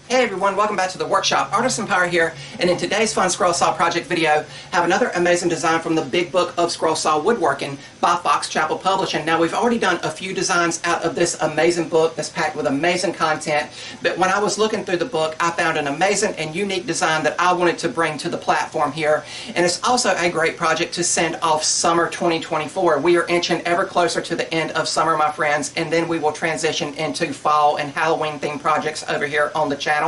Hey everyone, welcome back to the workshop. Artisan Pirate here, and in today's fun scroll saw project video, have another amazing design from the big book of scroll saw woodworking by Fox Chapel Publishing. Now we've already done a few designs out of this amazing book that's packed with amazing content, but when I was looking through the book, I found an amazing and unique design that I wanted to bring to the platform here, and it's also a great project to send off summer 2024. We are inching ever closer to the end of summer, my friends, and then we will transition into fall and Halloween themed projects over here on the channel.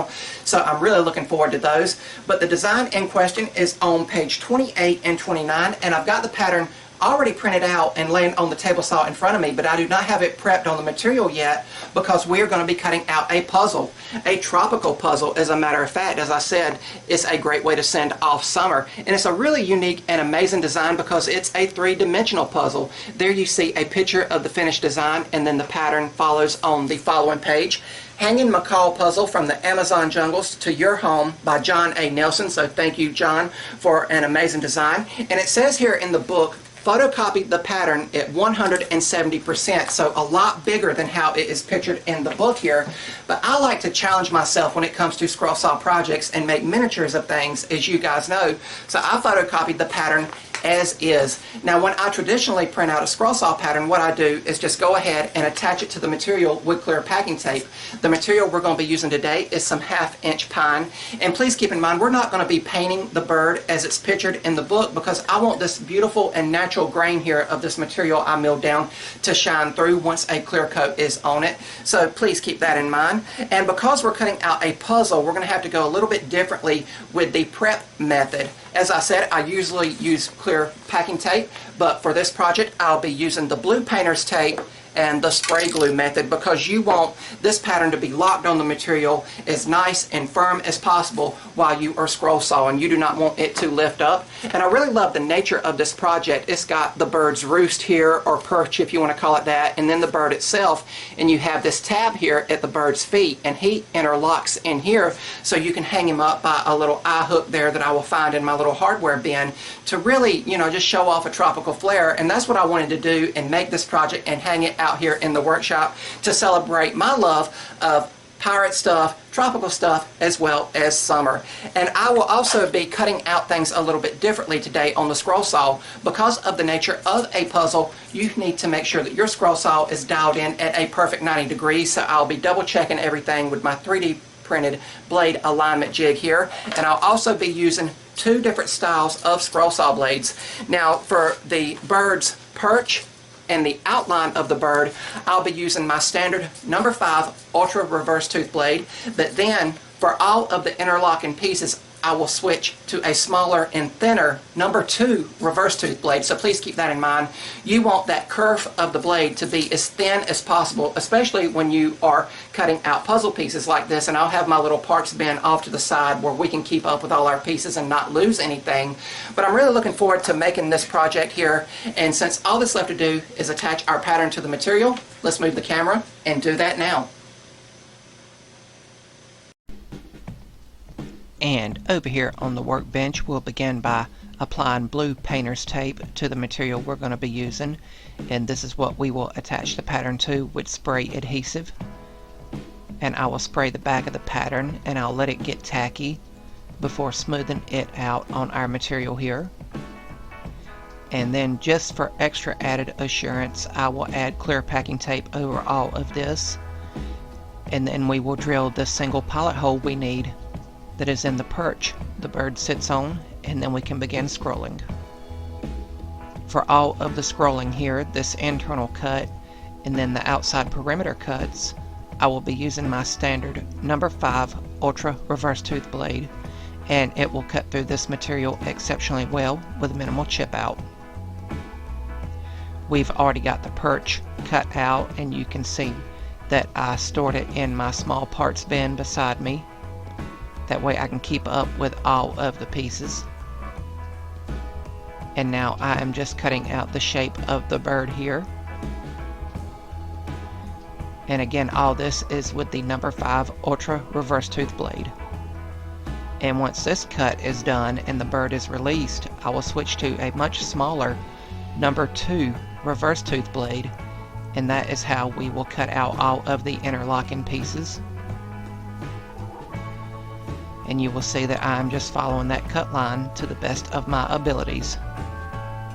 So I'm really looking forward to those. But the design in question is on page 28 and 29, and I've got the pattern already printed out and laying on the table saw in front of me, but I do not have it prepped on the material yet because we're going to be cutting out a puzzle, a tropical puzzle. As a matter of fact, as I said, it's a great way to send off summer, and it's a really unique and amazing design because it's a three-dimensional puzzle. There you see a picture of the finished design, and then the pattern follows on the following page. Hanging Macaw Puzzle from the Amazon Jungles to Your Home by John A. Nelson. So thank you, John, for an amazing design. And it says here in the book, photocopy the pattern at 170%, so a lot bigger than how it is pictured in the book here. But I like to challenge myself when it comes to scroll saw projects and make miniatures of things, as you guys know. So I photocopied the pattern as is. Now when I traditionally print out a scroll saw pattern, what I do is just go ahead and attach it to the material with clear packing tape. The material we're going to be using today is some 1/2-inch pine, and please keep in mind we're not going to be painting the bird as it's pictured in the book because I want this beautiful and natural grain here of this material I milled down to shine through once a clear coat is on it. So please keep that in mind. And because we're cutting out a puzzle, we're going to have to go a little bit differently with the prep method. As I said, I usually use clear packing tape, but for this project I'll be using the blue painter's tape and the spray glue method because you want this pattern to be locked on the material as nice and firm as possible while you are scroll sawing. You do not want it to lift up. And I really love the nature of this project. It's got the bird's roost here, or perch if you want to call it that, and then the bird itself, and you have this tab here at the bird's feet, and he interlocks in here so you can hang him up by a little eye hook there that I will find in my little hardware bin to really, you know, just show off a tropical flair. And that's what I wanted to do and make this project and hang it out here in the workshop to celebrate my love of pirate stuff, tropical stuff, as well as summer. And I will also be cutting out things a little bit differently today on the scroll saw. Because of the nature of a puzzle, you need to make sure that your scroll saw is dialed in at a perfect 90 degrees, so I'll be double checking everything with my 3D printed blade alignment jig here. And I'll also be using two different styles of scroll saw blades. Now for the bird's perch and the outline of the bird, I'll be using my standard number 5 ultra reverse tooth blade, but then for all of the interlocking pieces I will switch to a smaller and thinner number 2 reverse tooth blade. So please keep that in mind. You want that curve of the blade to be as thin as possible, especially when you are cutting out puzzle pieces like this. And I'll have my little parts bin off to the side where we can keep up with all our pieces and not lose anything. But I'm really looking forward to making this project here. And since all that's left to do is attach our pattern to the material, let's move the camera and do that now. And over here on the workbench, we'll begin by applying blue painter's tape to the material we're going to be using. And this is what we will attach the pattern to with spray adhesive. And I will spray the back of the pattern and I'll let it get tacky before smoothing it out on our material here. And then just for extra added assurance, I will add clear packing tape over all of this. And then we will drill the single pilot hole we need that is in the perch the bird sits on, and then we can begin scrolling. For all of the scrolling here, this internal cut and then the outside perimeter cuts, I will be using my standard number 5 ultra reverse tooth blade, and it will cut through this material exceptionally well with minimal chip out. We've already got the perch cut out, and you can see that I stored it in my small parts bin beside me. That way I can keep up with all of the pieces. And now I am just cutting out the shape of the bird here. And again, all this is with the number 5 ultra reverse tooth blade. And once this cut is done and the bird is released, I will switch to a much smaller number 2 reverse tooth blade, and that is how we will cut out all of the interlocking pieces. and you will see that I'm just following that cut line to the best of my abilities,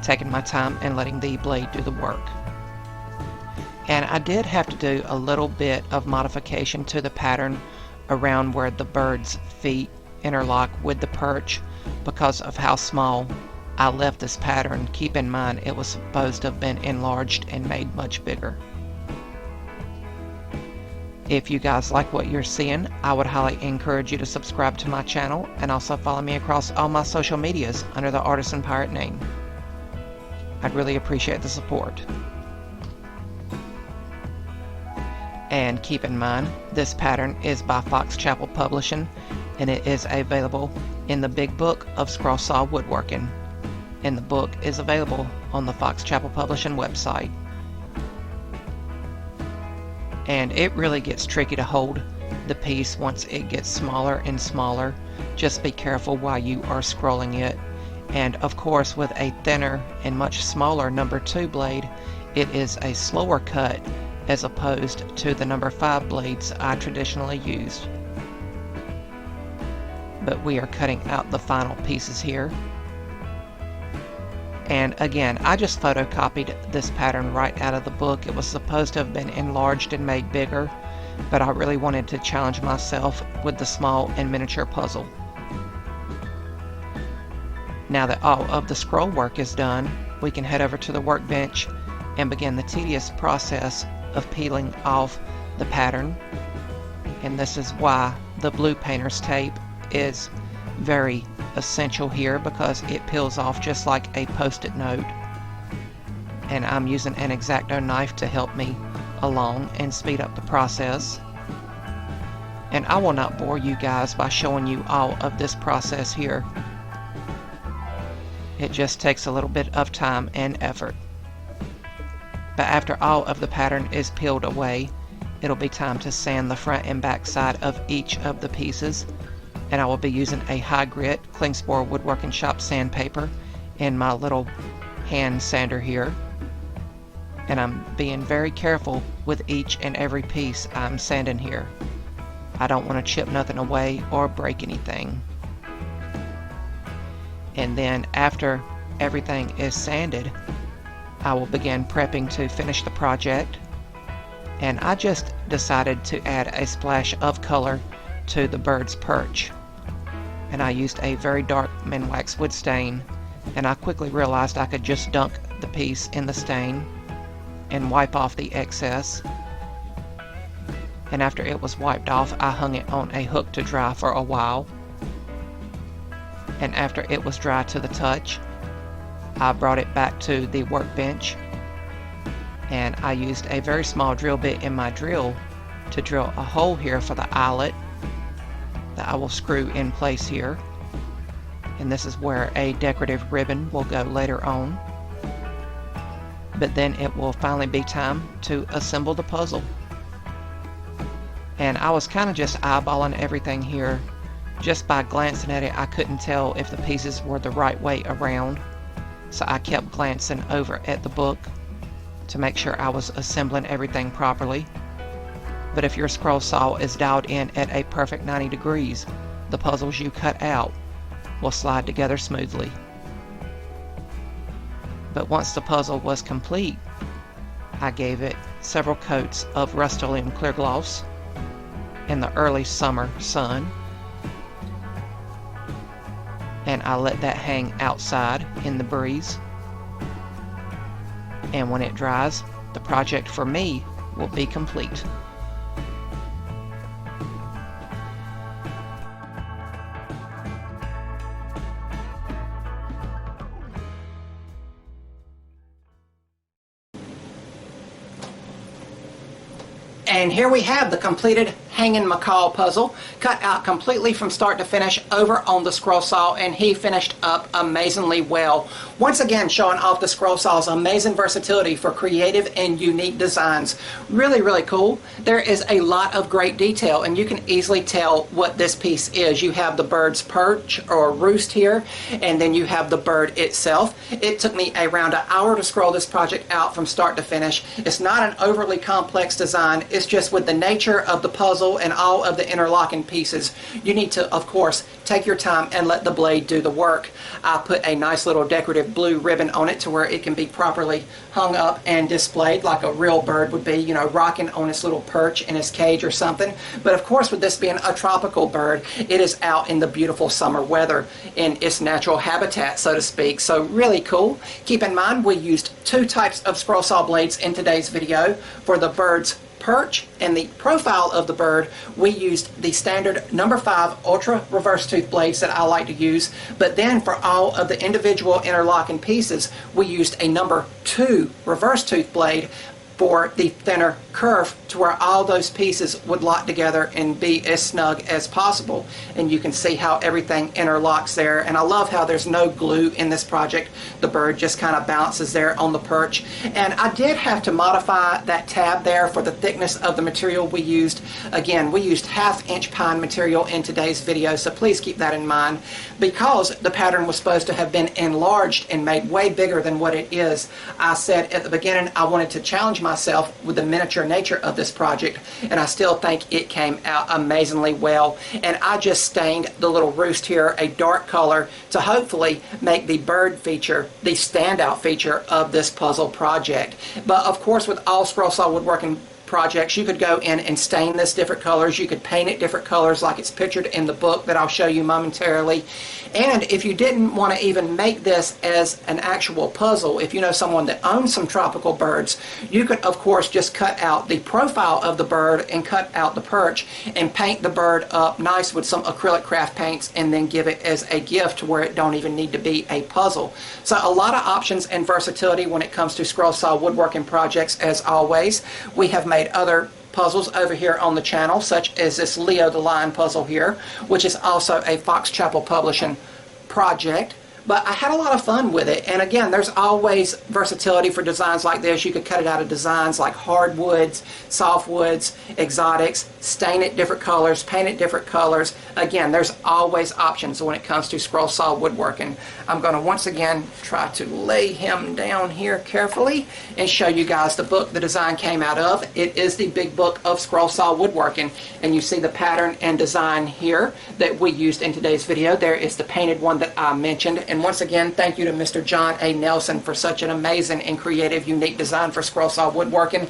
taking my time and letting the blade do the work. And I did have to do a little bit of modification to the pattern around where the bird's feet interlock with the perch because of how small I left this pattern. Keep in mind it was supposed to have been enlarged and made much bigger. If you guys like what you're seeing, I would highly encourage you to subscribe to my channel and also follow me across all my social medias under the Artisan Pirate name. I'd really appreciate the support. And keep in mind, this pattern is by Fox Chapel Publishing, and it is available in the Big Book of Scroll Saw Woodworking. And the book is available on the Fox Chapel Publishing website. And it really gets tricky to hold the piece once it gets smaller and smaller. Just be careful while you are scrolling it. And of course, with a thinner and much smaller number 2 blade, it is a slower cut as opposed to the number 5 blades I traditionally used. But we are cutting out the final pieces here. And again, I just photocopied this pattern right out of the book. It was supposed to have been enlarged and made bigger, but I really wanted to challenge myself with the small and miniature puzzle. Now that all of the scroll work is done, we can head over to the workbench and begin the tedious process of peeling off the pattern. And this is why the blue painter's tape is very essential here, because it peels off just like a post-it note. And I'm using an X-Acto knife to help me along and speed up the process. And I will not bore you guys by showing you all of this process here. It just takes a little bit of time and effort. But after all of the pattern is peeled away, it'll be time to sand the front and back side of each of the pieces. And I will be using a high grit Klingspor Woodworking Shop sandpaper and my little hand sander here. And I'm being very careful with each and every piece I'm sanding here. I don't want to chip nothing away or break anything. And then after everything is sanded, I will begin prepping to finish the project. And I just decided to add a splash of color to the bird's perch. And I used a very dark Minwax wood stain, and I quickly realized I could just dunk the piece in the stain and wipe off the excess. And after it was wiped off, I hung it on a hook to dry for a while. And after it was dry to the touch, I brought it back to the workbench, and I used a very small drill bit in my drill to drill a hole here for the eyelet that I will screw in place here. And this is where a decorative ribbon will go later on. But then it will finally be time to assemble the puzzle. And I was kind of just eyeballing everything here. Just by glancing at it, I couldn't tell if the pieces were the right way around. So I kept glancing over at the book to make sure I was assembling everything properly. But if your scroll saw is dialed in at a perfect 90 degrees, the puzzles you cut out will slide together smoothly. But once the puzzle was complete, I gave it several coats of Rust-Oleum clear gloss in the early summer sun, and I let that hang outside in the breeze. And when it dries, the project for me will be complete. And here we have the completed hanging macaw puzzle, cut out completely from start to finish over on the scroll saw, and he finished up amazingly well. Once again, showing off the scroll saw's amazing versatility for creative and unique designs. Really, really cool. There is a lot of great detail, and you can easily tell what this piece is. You have the bird's perch or roost here, and then you have the bird itself. It took me around an hour to scroll this project out from start to finish. It's not an overly complex design. It's just with the nature of the puzzle puzzle and all of the interlocking pieces, you need to, of course, take your time and let the blade do the work. I put a nice little decorative blue ribbon on it to where it can be properly hung up and displayed like a real bird would be, you know, rocking on its little perch in its cage or something. But of course, with this being a tropical bird, it is out in the beautiful summer weather in its natural habitat, so to speak. So really cool. Keep in mind, we used 2 types of scroll saw blades in today's video. For the bird's perch and the profile of the bird, we used the standard number 5 ultra reverse tooth blades that I like to use, but then for all of the individual interlocking pieces, we used a number 2 reverse tooth blade for the thinner curve, to where all those pieces would lock together and be as snug as possible. And you can see how everything interlocks there. And I love how there's no glue in this project. The bird just kind of bounces there on the perch. And I did have to modify that tab there for the thickness of the material we used. Again, we used 1/2 inch pine material in today's video, so please keep that in mind. Because the pattern was supposed to have been enlarged and made way bigger than what it is, I said at the beginning I wanted to challenge myself with the miniature nature of this project, and I still think it came out amazingly well. And I just stained the little roost here a dark color to hopefully make the bird feature the standout feature of this puzzle project. But of course, with all scroll saw woodworking projects, you could go in and stain this different colors. You could paint it different colors like it's pictured in the book that I'll show you momentarily. And if you didn't want to even make this as an actual puzzle, if you know someone that owns some tropical birds, you could of course just cut out the profile of the bird and cut out the perch and paint the bird up nice with some acrylic craft paints, and then give it as a gift to where it don't even need to be a puzzle. So a lot of options and versatility when it comes to scroll saw woodworking projects. As always, we have made other puzzles over here on the channel, such as this Leo the Lion puzzle here, which is also a Fox Chapel Publishing project. But I had a lot of fun with it. And again, there's always versatility for designs like this. You could cut it out of designs like hardwoods, softwoods, exotics, stain it different colors, paint it different colors. Again, there's always options when it comes to scroll saw woodworking. I'm going to once again try to lay him down here carefully and show you guys the book the design came out of. It is the Big Book of Scroll Saw Woodworking, and you see the pattern and design here that we used in today's video. There is the painted one that I mentioned. And once again, thank you to Mr. John A. Nelson for such an amazing and creative, unique design for scroll saw woodworking.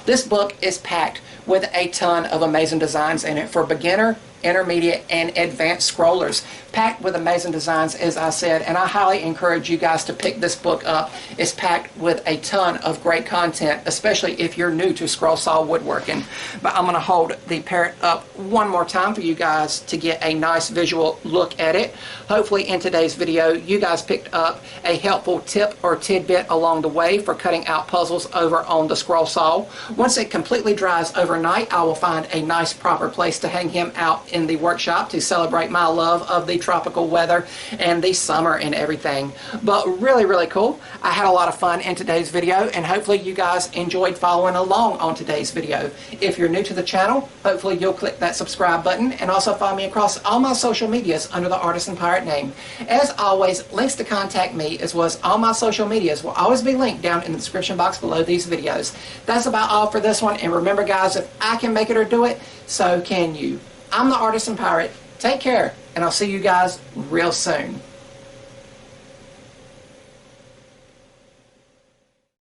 This book is packed with a ton of amazing designs in it for beginner, intermediate, and advanced scrollers. Packed with amazing designs, as I said, and I highly encourage you guys to pick this book up. It's packed with a ton of great content, especially if you're new to scroll saw woodworking. But I'm going to hold the Parrot up one more time for you guys to get a nice visual look at it. Hopefully in today's video you guys picked up a helpful tip or tidbit along the way for cutting out puzzles over on the scroll saw. Once it completely dries overnight, I will find a nice proper place to hang him out in the workshop to celebrate my love of the tropical weather and the summer and everything. But really cool. I had a lot of fun in today's video, and hopefully you guys enjoyed following along on today's video. If you're new to the channel, hopefully you'll click that subscribe button, and also follow me across all my social medias under the Artisan Pirate name. As always, links to contact me as well as all my social medias will always be linked down in the description box below these videos. That's about all for this one, and remember guys, if I can make it or do it, so can you. I'm the Artisan Pirate. Take care, and I'll see you guys real soon.